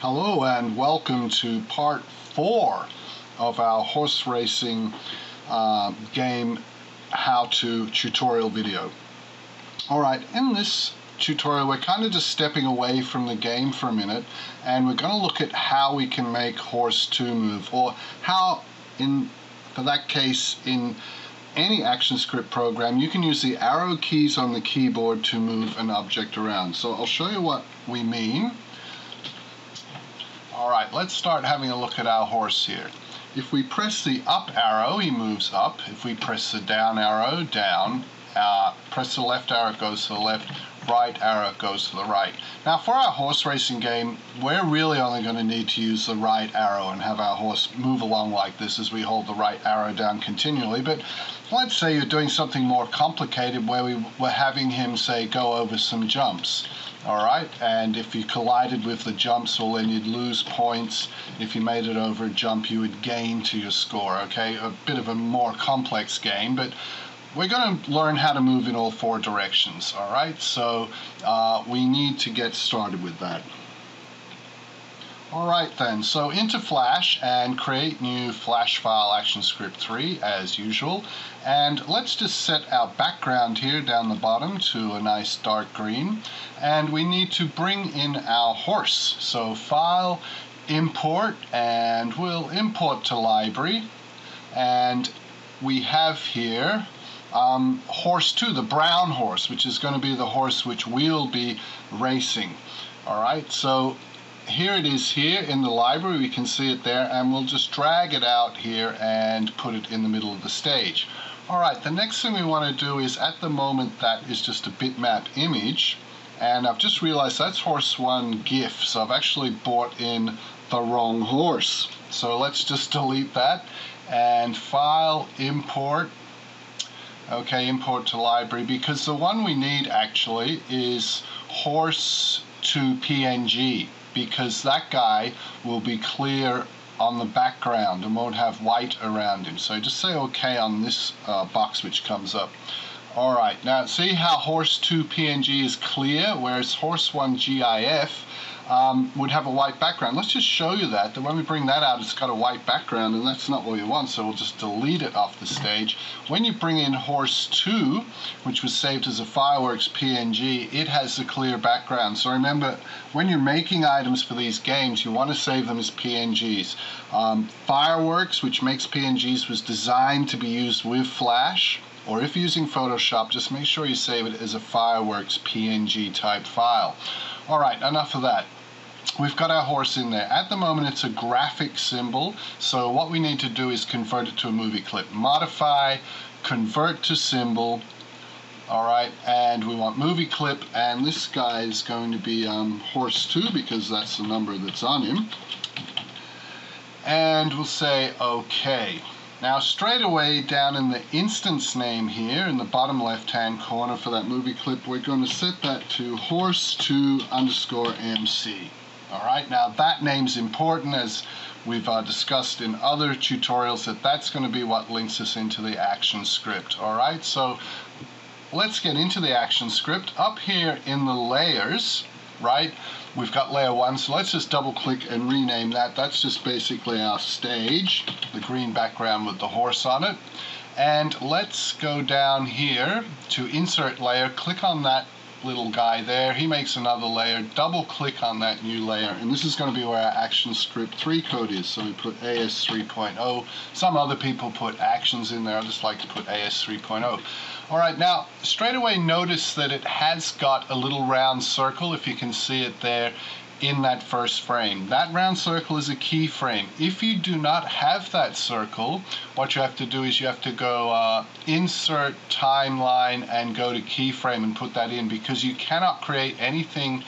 Hello and welcome to part 4 of our horse racing game how-to tutorial video. Alright, in this tutorial we're kind of just stepping away from the game for a minute and we're going to look at how we can make horse 2 move, or how, for that case, in any ActionScript program you can use the arrow keys on the keyboard to move an object around. So I'll show you what we mean. Alright, let's start having a look at our horse here. If we press the up arrow, he moves up. If we press the down arrow, down. Press the left arrow, it goes to the left. Right arrow, it goes to the right. Now for our horse racing game, we're really only going to need to use the right arrow and have our horse move along like this as we hold the right arrow down continually. But let's say you're doing something more complicated where we were having him, say, go over some jumps. Alright, and if you collided with the jumps, well then you'd lose points. If you made it over a jump, you would gain to your score, okay? A bit of a more complex game, but we're going to learn how to move in all 4 directions, alright? So we need to get started with that. Alright then, so into Flash and create new Flash file ActionScript 3 as usual. And let's just set our background here down the bottom to a nice dark green. And we need to bring in our horse. So File, Import, and we'll import to Library. And we have here horse 2, the brown horse, which is going to be the horse which we'll be racing. Alright, so here it is here in the library, we can see it there, and we'll just drag it out here and put it in the middle of the stage. Alright, the next thing we want to do is, at the moment that is just a bitmap image, and I've just realized that's horse 1 GIF, so I've actually brought in the wrong horse. So let's just delete that, and File, Import. Okay, import to library, because the one we need actually is horse 2 PNG, because that guy will be clear on the background and won't have white around him. So just say OK on this box which comes up. Alright, now see how horse 2 PNG is clear, whereas horse 1 GIF would have a white background. Let's just show you that when we bring that out, it's got a white background, and that's not what we want, so we'll just delete it off the stage. When you bring in horse 2, which was saved as a fireworks PNG, it has a clear background. So remember, when you're making items for these games, you want to save them as PNGs. Fireworks, which makes PNGs, was designed to be used with Flash, or if using Photoshop, just make sure you save it as a fireworks PNG type file. Alright, enough of that. We've got our horse in there. At the moment it's a graphic symbol, so what we need to do is convert it to a movie clip. Modify, convert to symbol, alright, and we want movie clip, and this guy is going to be horse 2 because that's the number that's on him. And we'll say OK. Now straight away down in the instance name here in the bottom left hand corner for that movie clip, we're going to set that to horse2_MC. Alright, now that name's important, as we've discussed in other tutorials, that's going to be what links us into the ActionScript. Alright, so let's get into the ActionScript. Up here in the layers, right, we've got layer 1, so let's just double click and rename that. That's just basically our stage, the green background with the horse on it. And let's go down here to insert layer, click on that little guy there, he makes another layer, double click on that new layer, and this is going to be where our ActionScript 3 code is. So we put AS 3.0, some other people put actions in there, I just like to put AS 3.0. Alright, now straight away notice that it has got a little round circle, if you can see it there in that first frame. That round circle is a keyframe. If you do not have that circle, what you have to do is you have to go insert timeline and go to keyframe and put that in, because you cannot create anything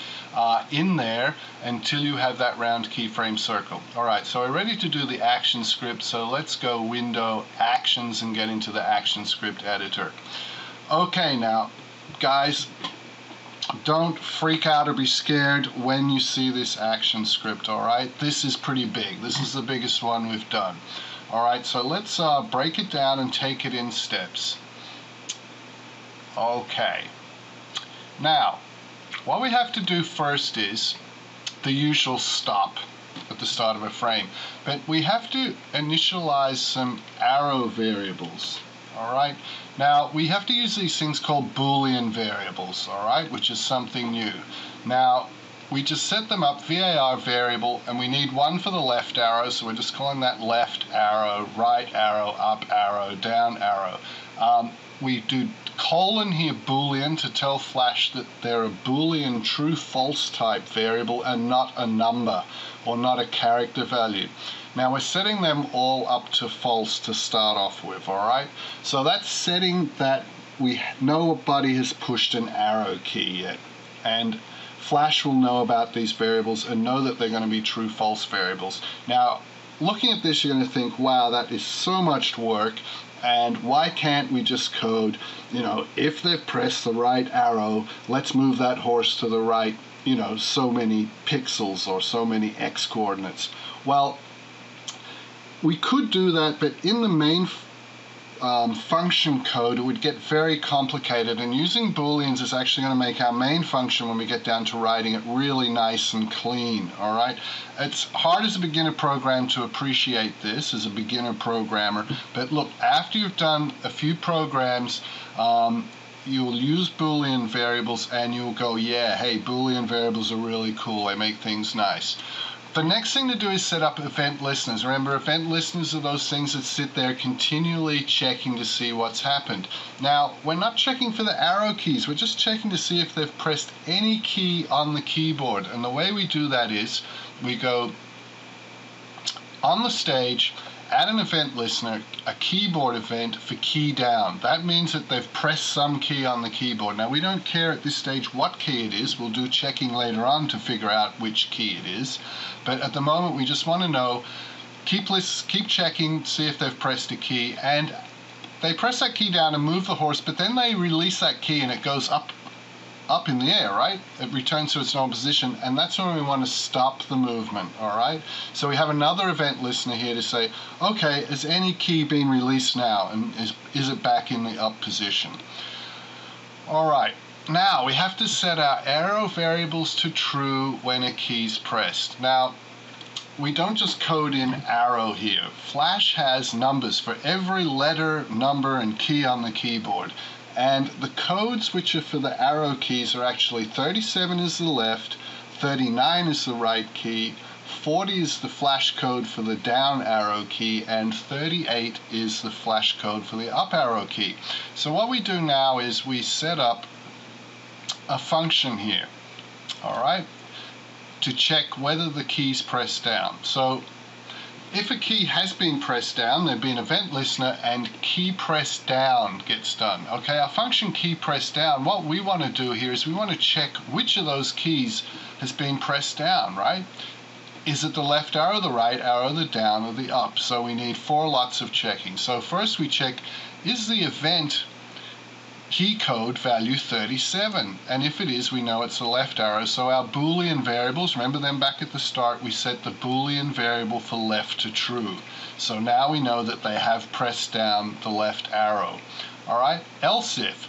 in there until you have that round keyframe circle. Alright, so we're ready to do the ActionScript, so let's go Window, Actions, and get into the ActionScript editor. Okay, now guys, don't freak out or be scared when you see this ActionScript, alright? This is pretty big. This is the biggest one we've done. Alright, so let's break it down and take it in steps. Okay. Now, what we have to do first is the usual stop at the start of a frame. But we have to initialize some arrow variables. All right. Now we have to use these things called Boolean variables, all right, which is something new. Now we just set them up, var variable, and we need one for the left arrow, so we're just calling that left arrow, right arrow, up arrow, down arrow. We do colon here Boolean to tell Flash that they're a Boolean true-false type variable and not a number or not a character value. Now we're setting them all up to false to start off with, all right? So that's setting that nobody has pushed an arrow key yet. And Flash will know about these variables and know that they're going to be true-false variables. Now, looking at this, you're going to think, wow, that is so much work. And why can't we just code, if they've pressed the right arrow, let's move that horse to the right, so many pixels or so many x coordinates. Well, we could do that, but in the main function code, it would get very complicated, and using Booleans is actually going to make our main function, when we get down to writing it, really nice and clean, all right? It's hard as a beginner program to appreciate this as a beginner programmer, but look, after you've done a few programs, you'll use Boolean variables and you'll go, yeah, hey, Boolean variables are really cool, they make things nice. The next thing to do is set up event listeners. Remember, event listeners are those things that sit there continually checking to see what's happened. Now, we're not checking for the arrow keys. We're just checking to see if they've pressed any key on the keyboard. And the way we do that is we go on the stage, add an event listener, a keyboard event for key down. That means that they've pressed some key on the keyboard. Now, we don't care at this stage what key it is. We'll do checking later on to figure out which key it is. But at the moment, we just want to know, keep checking, see if they've pressed a key. And they press that key down and move the horse, but then they release that key and it goes up in the air, right? It returns to its normal position, and that's when we want to stop the movement, all right? So we have another event listener here to say, okay, has any key been released now, and is it back in the up position? All right, now we have to set our arrow variables to true when a key's pressed. Now, we don't just code in arrow here. Flash has numbers for every letter, number, and key on the keyboard. And the codes which are for the arrow keys are actually 37 is the left, 39 is the right key, 40 is the flash code for the down arrow key, and 38 is the flash code for the up arrow key. So what we do now is we set up a function here, all right, to check whether the key's pressed down. So if a key has been pressed down, there'd be an event listener and key press down gets done. Okay, our function key press down, what we want to do here is we want to check which of those keys has been pressed down, right? Is it the left arrow, the right arrow, the down, or the up? So we need 4 lots of checking. So first we check, is the event key code value 37, and if it is, we know it's the left arrow. So our Boolean variables, remember them back at the start, we set the Boolean variable for left to true. So now we know that they have pressed down the left arrow. All right, else if,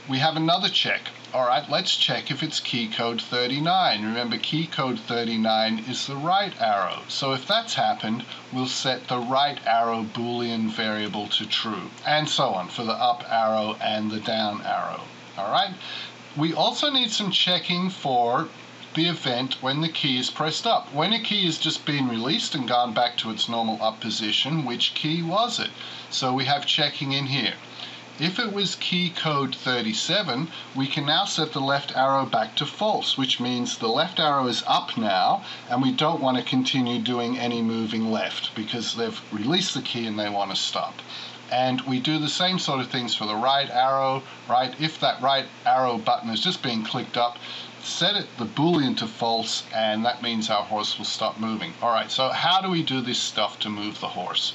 we have another check. All right, let's check if it's key code 39. Remember, key code 39 is the right arrow. So if that's happened, we'll set the right arrow Boolean variable to true, and so on for the up arrow and the down arrow. All right, we also need some checking for the event when the key is pressed up. When a key has just been released and gone back to its normal up position, which key was it? So we have checking in here. If it was key code 37, we can now set the left arrow back to false, which means the left arrow is up now, and we don't want to continue doing any moving left because they've released the key and they want to stop. And we do the same sort of things for the right arrow, right? If that right arrow button is just being clicked up, set it the Boolean to false, and that means our horse will stop moving. All right, so how do we do this stuff to move the horse?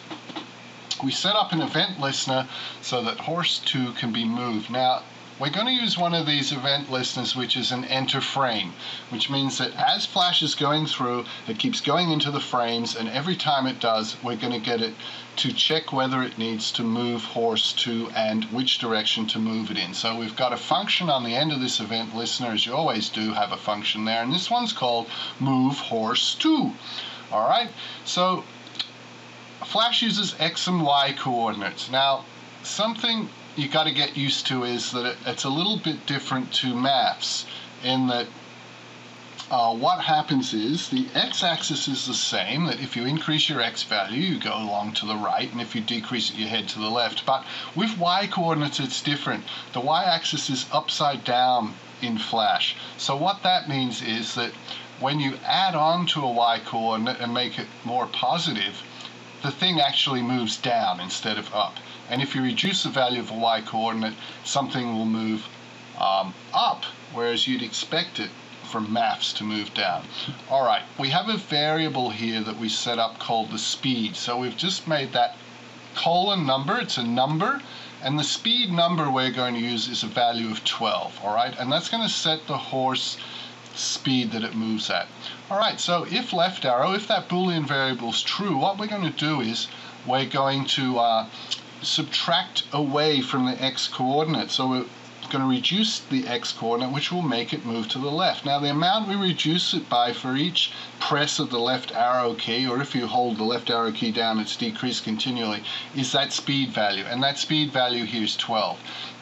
We set up an event listener so that horse 2 can be moved. Now, we're going to use one of these event listeners, which is an enter frame, which means that as Flash is going through, it keeps going into the frames, and every time it does, we're going to get it to check whether it needs to move horse to and which direction to move it in. So we've got a function on the end of this event listener, as you always do have a function there, and this one's called move horse to. All right, so Flash uses X and Y coordinates. Now, something you got to get used to is that it's a little bit different to maths in that what happens is the x-axis is the same, that if you increase your x value, you go along to the right, and if you decrease it, you head to the left. But with y coordinates, it's different. The y-axis is upside down in Flash. So what that means is that when you add on to a y coordinate and make it more positive, the thing actually moves down instead of up. And if you reduce the value of a y coordinate, something will move up, whereas you'd expect it from maths to move down. All right, we have a variable here that we set up called the speed. So we've just made that colon number, it's a number, and the speed number we're going to use is a value of 12, all right? And that's going to set the horse speed that it moves at. All right, so if left arrow, if that Boolean variable is true, what we're going to do is we're going to subtract away from the x coordinate. So we're going to reduce the x coordinate, which will make it move to the left. Now, the amount we reduce it by for each press of the left arrow key, or if you hold the left arrow key down, it's decreased continually, is that speed value. And that speed value here is 12.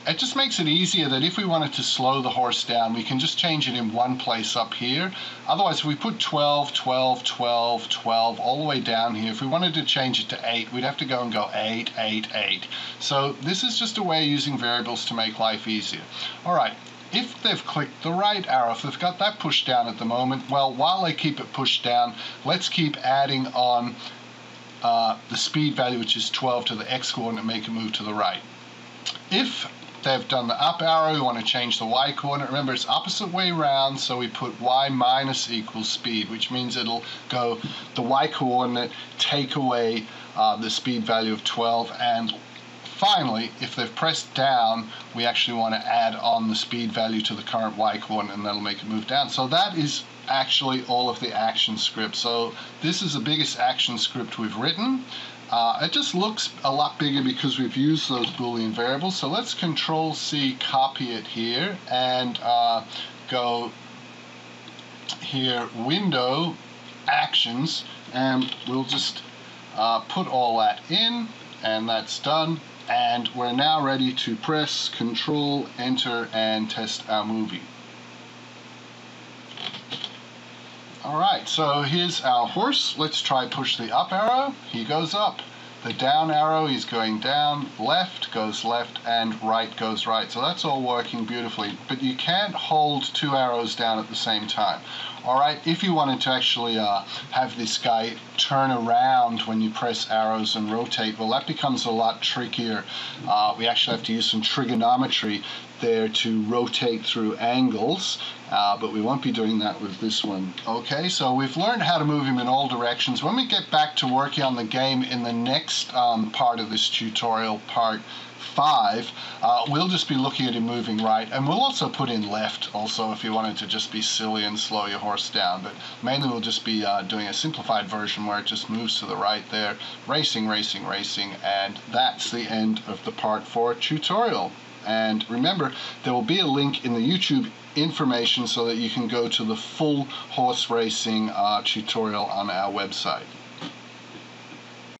It just makes it easier that if we wanted to slow the horse down, we can just change it in one place up here. Otherwise, if we put 12, 12, 12, 12 all the way down here, if we wanted to change it to 8, we'd have to go and go 8, 8, 8. So this is just a way of using variables to make life easier. All right, if they've clicked the right arrow, if they've got that pushed down at the moment, well, while they keep it pushed down, let's keep adding on the speed value, which is 12, to the x coordinate and make it move to the right. If they've done the up arrow, we want to change the y coordinate. Remember, it's opposite way around, so we put y minus equals speed, which means it'll go the y coordinate, take away the speed value of 12, and finally, if they've pressed down, we actually want to add on the speed value to the current y coordinate, and that'll make it move down. So that is actually all of the action script. So this is the biggest action script we've written. It just looks a lot bigger because we've used those Boolean variables. So let's Control-C, copy it here, and go here, Window, Actions, and we'll just put all that in, and that's done. And we're now ready to press Control, Enter, and test our movie. All right, so here's our horse. Let's try push the up arrow. He goes up. The down arrow, he's going down. Left goes left, and right goes right. So that's all working beautifully. But you can't hold two arrows down at the same time. All right, if you wanted to actually have this guy turn around when you press arrows and rotate, well, that becomes a lot trickier. We actually have to use some trigonometry there to rotate through angles, but we won't be doing that with this one. Okay, so we've learned how to move him in all directions. When we get back to working on the game in the next part of this tutorial, part 5, we'll just be looking at him moving right, and we'll also put in left also if you wanted to just be silly and slow your horse down, but mainly we'll just be doing a simplified version where it just moves to the right there, racing, racing, racing, and that's the end of the part 4 tutorial. And remember, there will be a link in the YouTube information so that you can go to the full horse racing tutorial on our website.